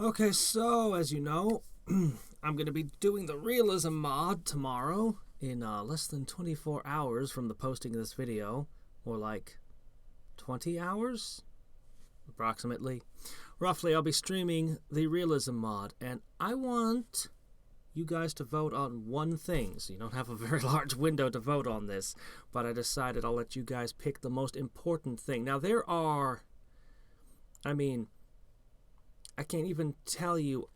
Okay, so as you know, I'm going to be doing the realism mod tomorrow in less than 24 hours from the posting of this video, or like 20 hours approximately. Roughly, I'll be streaming the realism mod, and I want you guys to vote on one thing. So you don't have a very large window to vote on this, but I decided I'll let you guys pick the most important thing. Now, I can't even tell you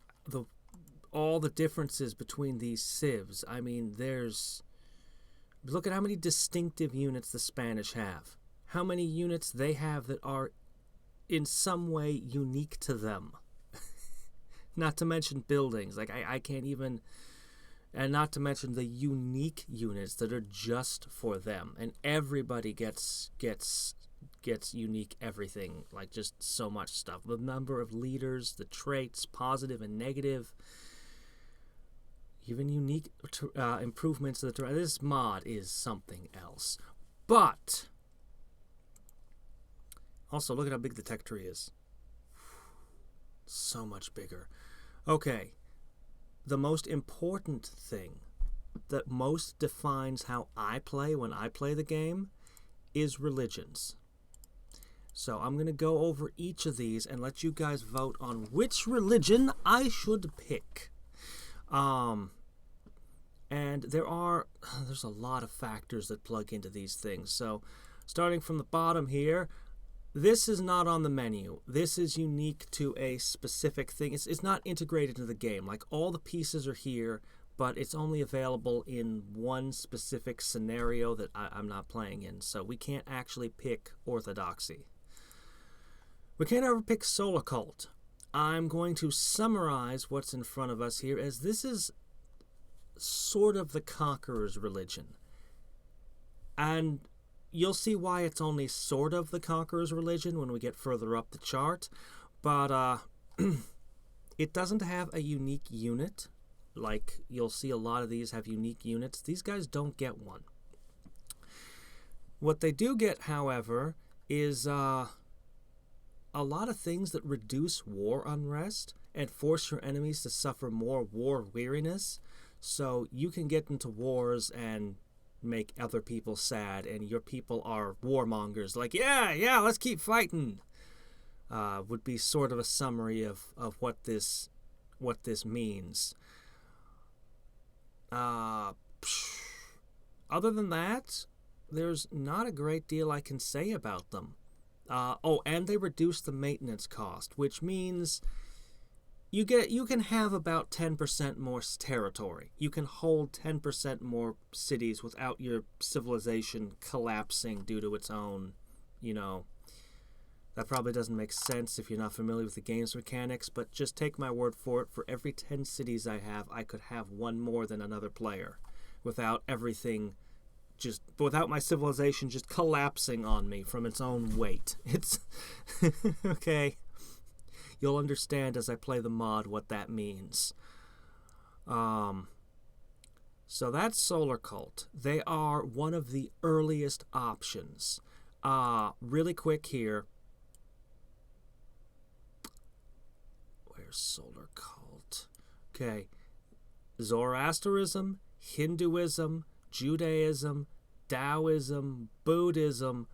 all the differences between these civs. Look at how many distinctive units the Spanish have. How many units they have that are in some way unique to them. Not to mention buildings. I can't even... And not to mention the unique units that are just for them. And everybody gets unique everything, like just so much stuff. The number of leaders, the traits, positive and negative, even unique improvements to the terrain. This mod is something else. But also, look at how big the tech tree is. So much bigger. Okay, the most important thing that most defines how I play when I play the game is religions. So I'm going to go over each of these and let you guys vote on which religion I should pick. And there's a lot of factors that plug into these things. So starting from the bottom here, this is not on the menu. This is unique to a specific thing. It's not integrated into the game. Like, all the pieces are here, but it's only available in one specific scenario that I'm not playing in. So we can't actually pick orthodoxy. We can't ever pick solar cult. I'm going to summarize what's in front of us here, as this is sort of the conqueror's religion. And you'll see why it's only sort of the conqueror's religion when we get further up the chart. But it doesn't have a unique unit. Like, you'll see a lot of these have unique units. These guys don't get one. What they do get, however, is a lot of things that reduce war unrest and force your enemies to suffer more war weariness. So you can get into wars and make other people sad, and your people are warmongers. Like, yeah, let's keep fighting. Would be sort of a summary of what this means. Other than that, there's not a great deal I can say about them. And they reduce the maintenance cost, which means you can have about 10% more territory. You can hold 10% more cities without your civilization collapsing due to its own, that probably doesn't make sense if you're not familiar with the game's mechanics, but just take my word for it. For every 10 cities I have, I could have one more than another player without my civilization just collapsing on me from its own weight. It's okay. You'll understand as I play the mod what that means. So that's Solar Cult. They are one of the earliest options. Really quick here. Where's Solar Cult? Okay. Zoroastrianism, Hinduism, Judaism, Taoism, Buddhism,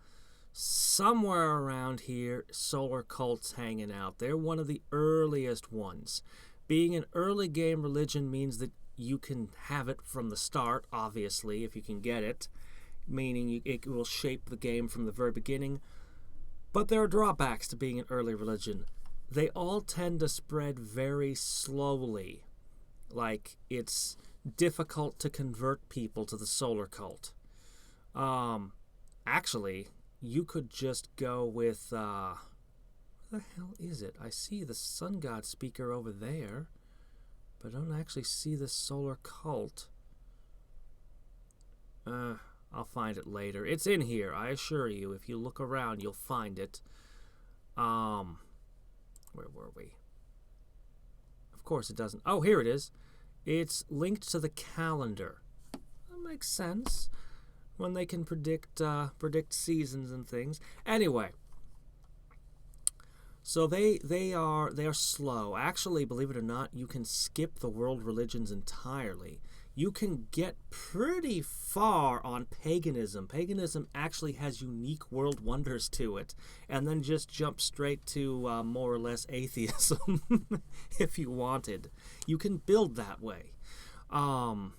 somewhere around here, Solar Cult's hanging out. They're one of the earliest ones. Being an early game religion means that you can have it from the start, obviously, if you can get it, meaning it will shape the game from the very beginning. But there are drawbacks to being an early religion. They all tend to spread very slowly. Like, it's difficult to convert people to the Solar Cult. Actually, you could just go with, where the hell is it? I see the Sun God speaker over there, but I don't actually see the Solar Cult. I'll find it later. It's in here, I assure you. If you look around, you'll find it. Where were we? Of course it doesn't. Oh, here it is. It's linked to the calendar. That makes sense. When they can predict seasons and things. Anyway, So they are slow. Actually, believe it or not, you can skip the world religions entirely. You can get pretty far on paganism. Paganism actually has unique world wonders to it, and then just jump straight to more or less atheism if you wanted. You can build that way. Um,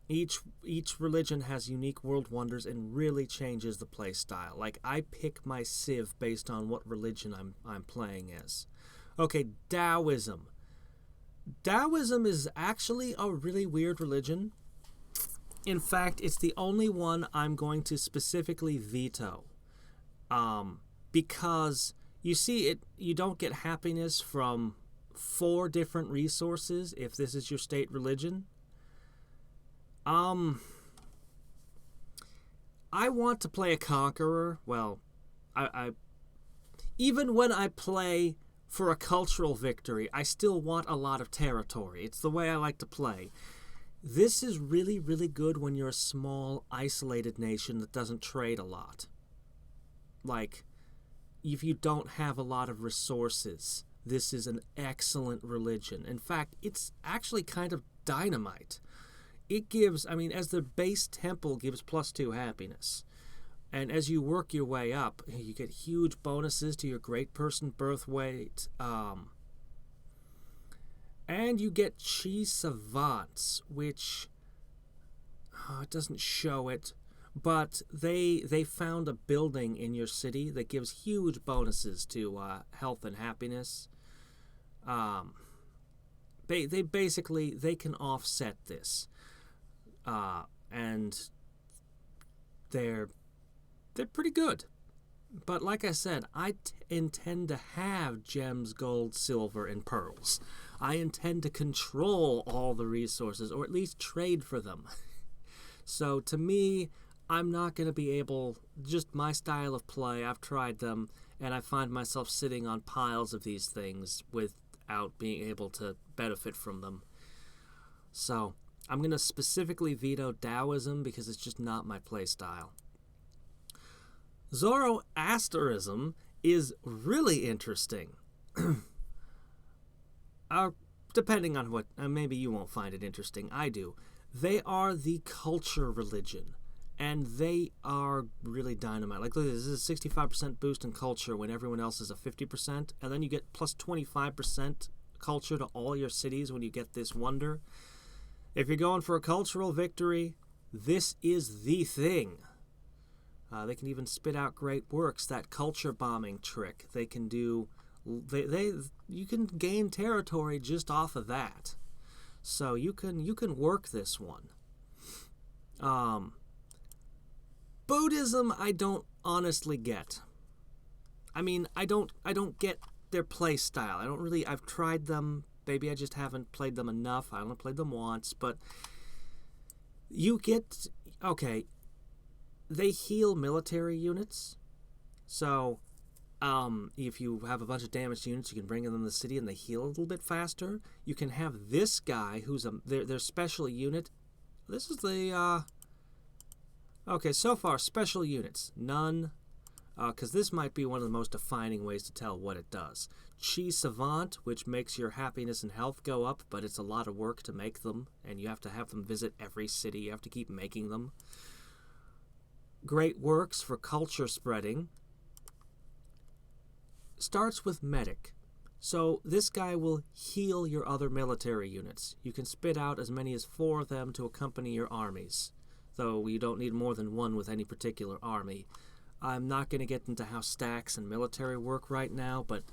each religion has unique world wonders and really changes the play style. Like I pick my civ based on what religion I'm playing as. Okay, Taoism. Taoism is actually a really weird religion. In fact, it's the only one I'm going to specifically veto. Because you see you don't get happiness from 4 different resources if this is your state religion. I want to play a conqueror. Well, I even when I play for a cultural victory, I still want a lot of territory. It's the way I like to play. This is really, really good when you're a small, isolated nation that doesn't trade a lot. Like, if you don't have a lot of resources, this is an excellent religion. In fact, it's actually kind of dynamite. It gives, as the base temple gives +2 happiness. And as you work your way up, you get huge bonuses to your great person birth weight. And you get chi savants, which it doesn't show it, but they found a building in your city that gives huge bonuses to health and happiness. They basically they can offset this, and they're pretty good. But like I said, I intend to have gems, gold, silver, and pearls. I intend to control all the resources, or at least trade for them. So to me, I'm not going to be able, just my style of play, I've tried them, and I find myself sitting on piles of these things without being able to benefit from them. So I'm going to specifically veto Taoism because it's just not my play style. Zoroasterism is really interesting. Depending on what, maybe you won't find it interesting. I do. They are the culture religion, and they are really dynamite. Like, look, this is a 65% boost in culture when everyone else is a 50%, and then you get plus 25% culture to all your cities when you get this wonder. If you're going for a cultural victory, this is the thing. They can even spit out great works. That culture bombing trick, they can do. You can gain territory just off of that. So you can work this one. Buddhism, I don't honestly get. I don't get their play style. I've tried them. Maybe I just haven't played them enough. I only played them once, but you get, okay, they heal military units. So if you have a bunch of damaged units, you can bring them in the city and they heal a little bit faster. You can have this guy who's their special unit. This is the okay, so far special units, none, because this might be one of the most defining ways to tell what it does. Chi Savant, which makes your happiness and health go up, but it's a lot of work to make them, and you have to have them visit every city. You have to keep making them. Great works for culture spreading. Starts with medic. So this guy will heal your other military units. You can spit out as many as 4 of them to accompany your armies, though you don't need more than 1 with any particular army. I'm not going to get into how stacks and military work right now, but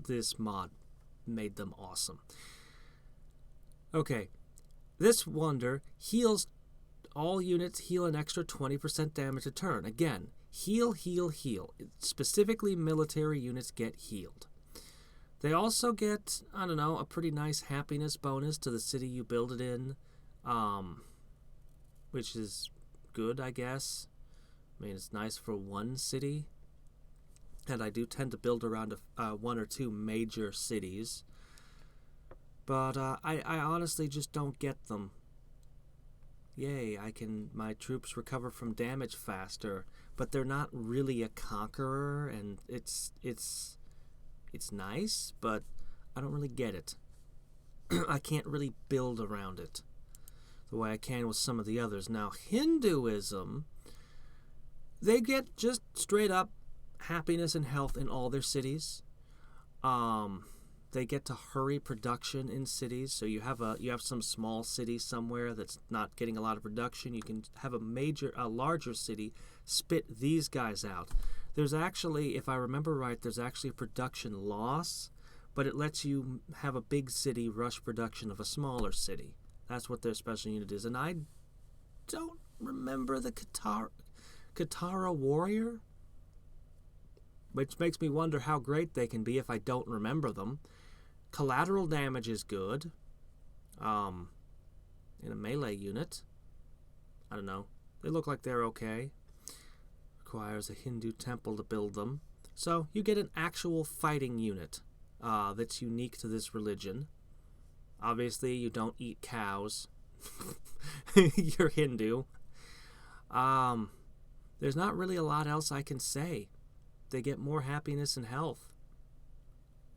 this mod made them awesome. Okay, this wonder heals all units, heal an extra 20% damage a turn. Again, heal, heal, heal. Specifically, military units get healed. They also get, a pretty nice happiness bonus to the city you build it in, which is good, I guess. It's nice for one city, and I do tend to build around 1 or 2 major cities, but I honestly just don't get them. Yay, my troops recover from damage faster, but they're not really a conqueror, and it's It's nice, but I don't really get it. I can't really build around it the way I can with some of the others. Now, Hinduism, they get just straight up happiness and health in all their cities. They get to hurry production in cities. So you have some small city somewhere that's not getting a lot of production. You can have a larger city spit these guys out. There's actually, if I remember right, there's actually a production loss, but it lets you have a big city rush production of a smaller city. That's what their special unit is. And I don't remember the Katara warrior, which makes me wonder how great they can be if I don't remember them. Collateral damage is good. In a melee unit. I don't know. They look like they're okay. Requires a Hindu temple to build them. So you get an actual fighting unit that's unique to this religion. Obviously, you don't eat cows. You're Hindu. There's not really a lot else I can say. They get more happiness and health.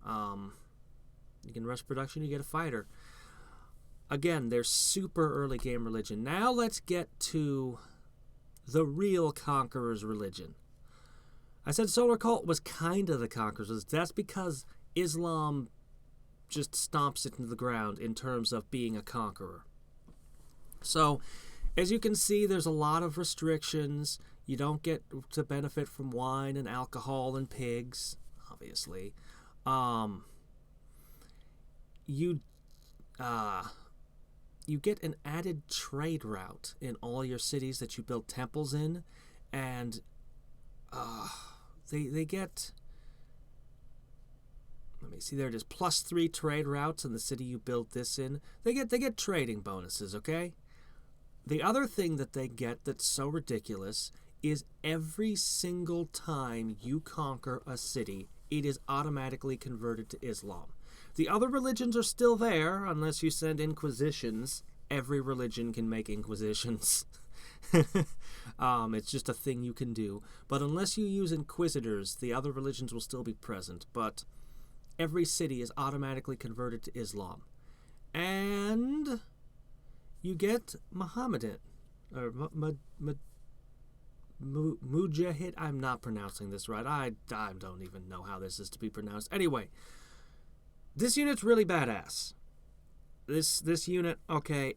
You can rush production, you get a fighter. Again, they're super early game religion. Now let's get to the real Conqueror's religion. I said Solar Cult was kind of the Conqueror's. That's because Islam just stomps it into the ground in terms of being a conqueror. So, as you can see, there's a lot of restrictions. You don't get to benefit from wine and alcohol and pigs, obviously. You get an added trade route in all your cities that you build temples in, and they get, let me see, there it is, +3 trade routes in the city you built this in. They get trading bonuses, okay? The other thing that they get that's so ridiculous is every single time you conquer a city, it is automatically converted to Islam. The other religions are still there, unless you send inquisitions. Every religion can make inquisitions. It's just a thing you can do. But unless you use inquisitors, the other religions will still be present. But every city is automatically converted to Islam. And you get Muhammadan, or Mujahid. I'm not pronouncing this right. I don't even know how this is to be pronounced. Anyway, this unit's really badass. This unit, okay,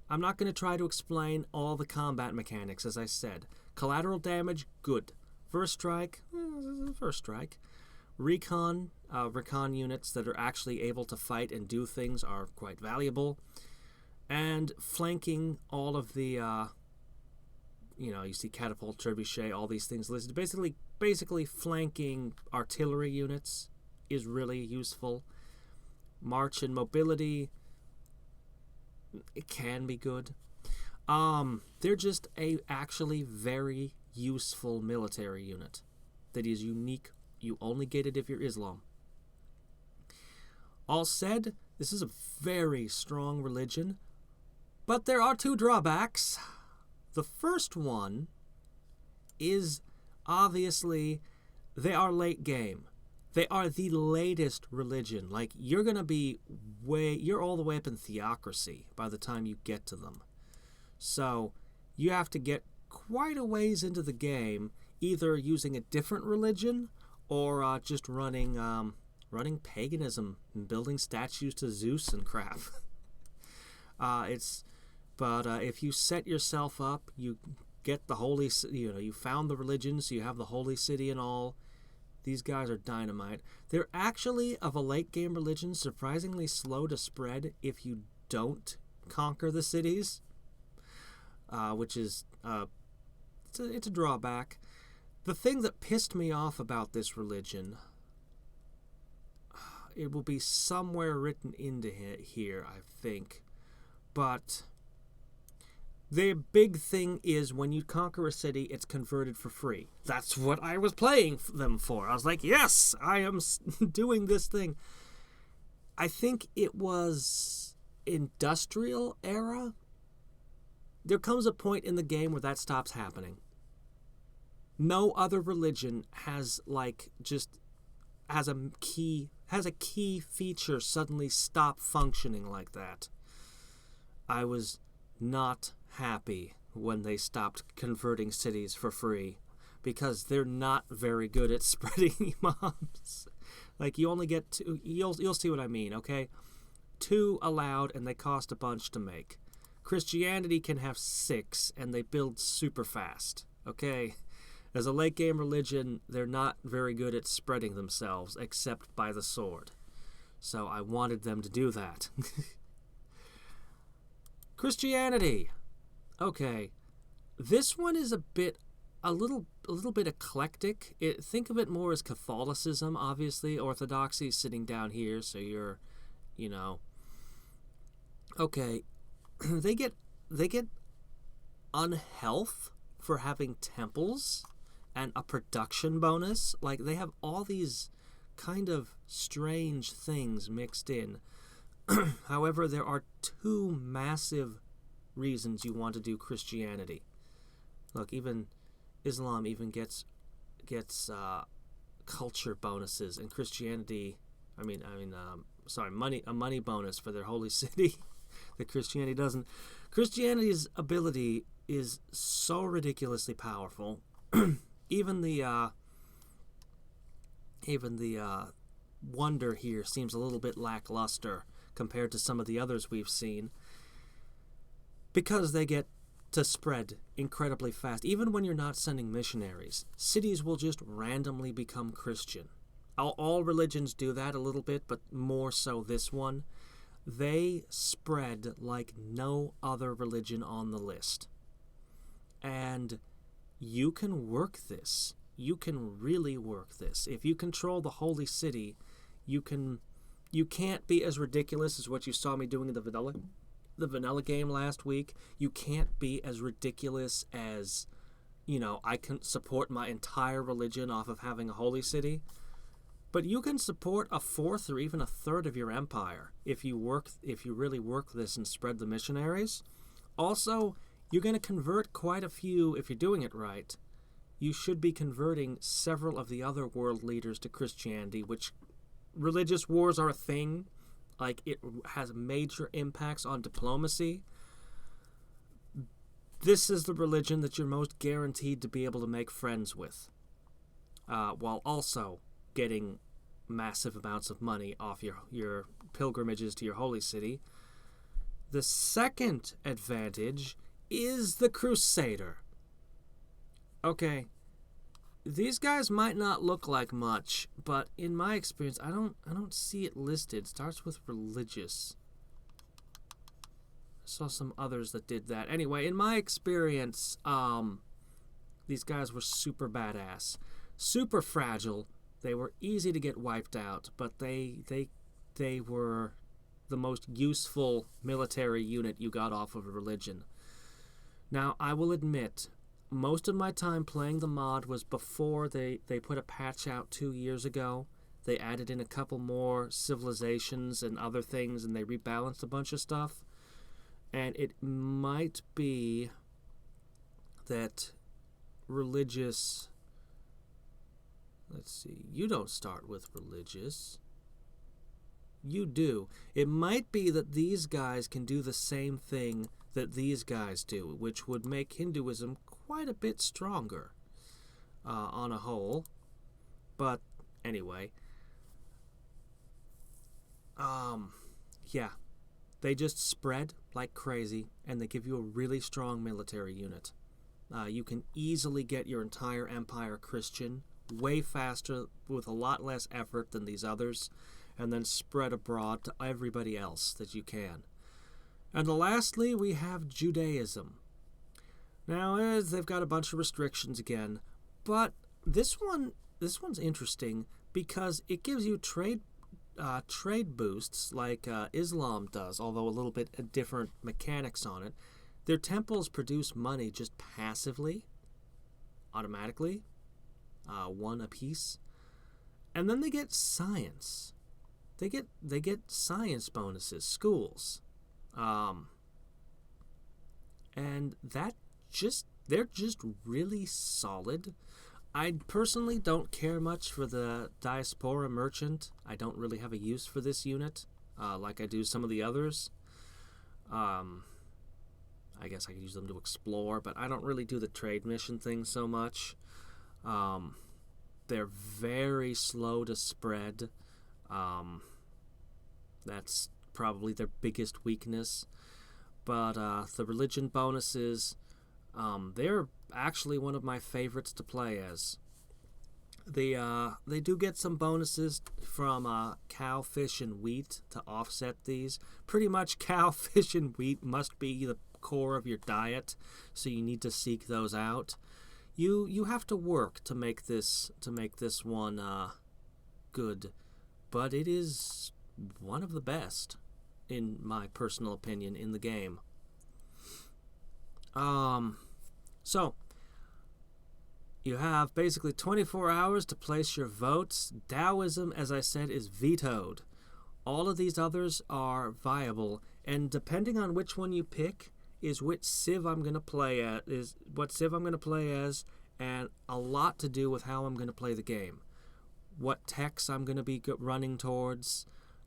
I'm not going to try to explain all the combat mechanics, as I said. Collateral damage, good. First strike. Recon units that are actually able to fight and do things are quite valuable. And flanking all of the, you see catapult, trebuchet, all these things listed. Basically flanking artillery units is really useful. March and mobility, it can be good. They're just a actually very useful military unit that is unique. You only get it if you're Islam. All said, this is a very strong religion, but there are 2 drawbacks. The first one is obviously they are late game. They are the latest religion. Like, you're all the way up in theocracy by the time you get to them. So, you have to get quite a ways into the game, either using a different religion or just running paganism and building statues to Zeus and crap. If you set yourself up, you get the holy, you found the religion, so you have the holy city and all. These guys are dynamite. They're actually, of a late game religion, surprisingly slow to spread if you don't conquer the cities, which is it's a drawback. The thing that pissed me off about this religion, it will be somewhere written into here, I think, but the big thing is when you conquer a city, it's converted for free. That's what I was playing them for. I was like, yes, I am doing this thing. I think it was industrial era. There comes a point in the game where that stops happening. No other religion has, just has a key feature suddenly stop functioning like that. I was not happy when they stopped converting cities for free, because they're not very good at spreading imams. Like, you only get two. You'll see what I mean, okay? 2 allowed, and they cost a bunch to make. Christianity can have 6, and they build super fast, okay? As a late game religion, they're not very good at spreading themselves, except by the sword. So I wanted them to do that. Christianity. Okay. This one is a little bit eclectic. Think of it more as Catholicism, obviously. Orthodoxy is sitting down here, so you're, okay. They get unhealth for having temples and a production bonus. Like, they have all these kind of strange things mixed in. However, there are 2 massive reasons you want to do Christianity. Look, even Islam even gets culture bonuses, and Christianity, a money bonus for their holy city that Christianity doesn't. Christianity's ability is so ridiculously powerful. Even the wonder here seems a little bit lackluster compared to some of the others we've seen, because they get to spread incredibly fast. Even when you're not sending missionaries, cities will just randomly become Christian. All religions do that a little bit, but more so this one. They spread like no other religion on the list. And you can work this. You can really work this. If you control the holy city, you can't be as ridiculous as what you saw me doing in the vanilla game last week. You can't be as ridiculous as, I can support my entire religion off of having a holy city. But you can support a 1/4 or even a 1/3 of your empire if you really work this and spread the missionaries. Also, you're going to convert quite a few if you're doing it right. You should be converting several of the other world leaders to Christianity, which religious wars are a thing. Like, it has major impacts on diplomacy. This is the religion that you're most guaranteed to be able to make friends with, while also getting massive amounts of money off your pilgrimages to your holy city. The second advantage is the Crusader. Okay, these guys might not look like much, but in my experience, I don't see it listed. It starts with religious. I saw some others that did that. Anyway, in my experience, these guys were super badass, super fragile. They were easy to get wiped out, but they were the most useful military unit you got off of a religion. Now, I will admit, most of my time playing the mod was before they put a patch out 2 years ago. They added in a couple more civilizations and other things, and they rebalanced a bunch of stuff. And it might be that religious... Let's see. You don't start with religious. You do. It might be that these guys can do the same thing that these guys do, which would make Hinduism quite a bit stronger on a whole. But anyway. Yeah. They just spread like crazy, and they give you a really strong military unit. You can easily get your entire empire Christian way faster with a lot less effort than these others, and then spread abroad to everybody else that you can. And lastly, we have Judaism. Now, they've got a bunch of restrictions again, but this one's interesting because it gives you trade boosts like Islam does, although a little bit different mechanics on it. Their temples produce money just passively, automatically, 1 apiece, and then they get science. They get science bonuses, schools, and they're just really solid. I personally don't care much for the Diaspora Merchant. I don't really have a use for this unit, like I do some of the others. I guess I could use them to explore, but I don't really do the trade mission thing so much. They're very slow to spread. That's probably their biggest weakness. But the religion bonuses, they're actually one of my favorites to play as. They do get some bonuses from cow, fish, and wheat to offset these. Pretty much cow, fish, and wheat must be the core of your diet, so you need to seek those out. You have to work to make this one good, but it is one of the best, in my personal opinion, in the game. So you have basically 24 hours to place your votes. Taoism, as I said, is vetoed. All of these others are viable, and depending on which one you pick is which civ I'm going to play at, is what civ I'm going to play as, and a lot to do with how I'm going to play the game. What techs I'm going to be running towards,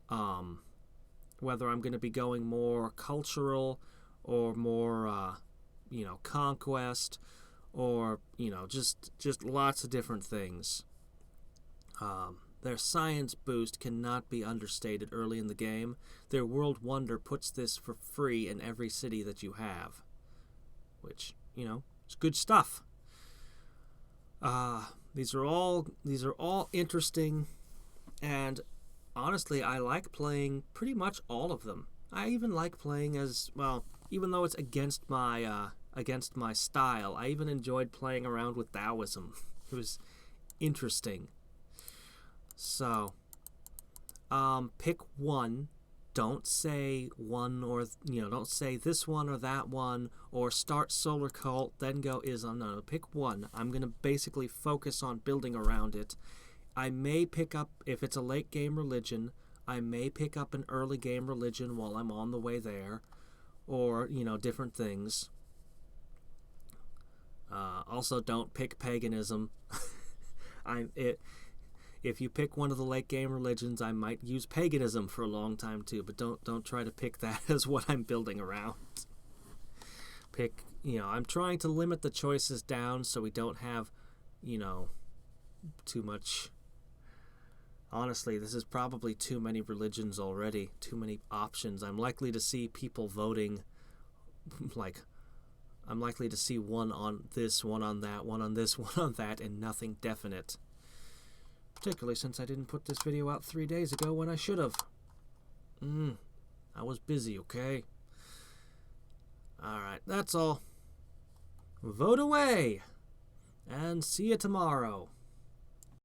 whether I'm going to be going more cultural or more, conquest, or, just lots of different things. Their science boost cannot be understated early in the game. Their World Wonder puts this for free in every city that you have, which, it's good stuff. These are all interesting, and honestly, I like playing pretty much all of them. I even like playing as, well, even though it's against my style, I even enjoyed playing around with Taoism. It was interesting. So, pick one. Don't say one or, don't say this one or that one, or start Solar Cult, then go no, pick one. I'm going to basically focus on building around it. I may pick up, if it's a late game religion, I may pick up an early game religion while I'm on the way there, or, different things. Also, don't pick paganism. If you pick one of the late game religions, I might use paganism for a long time too, but don't try to pick that as what I'm building around. I'm trying to limit the choices down so we don't have, too much. Honestly, this is probably too many religions already, too many options. I'm likely to see people voting, I'm likely to see one on this, one on that, one on this, one on that, and nothing definite. Particularly since I didn't put this video out 3 days ago when I should have. I was busy, okay? Alright, that's all. Vote away! And see you tomorrow.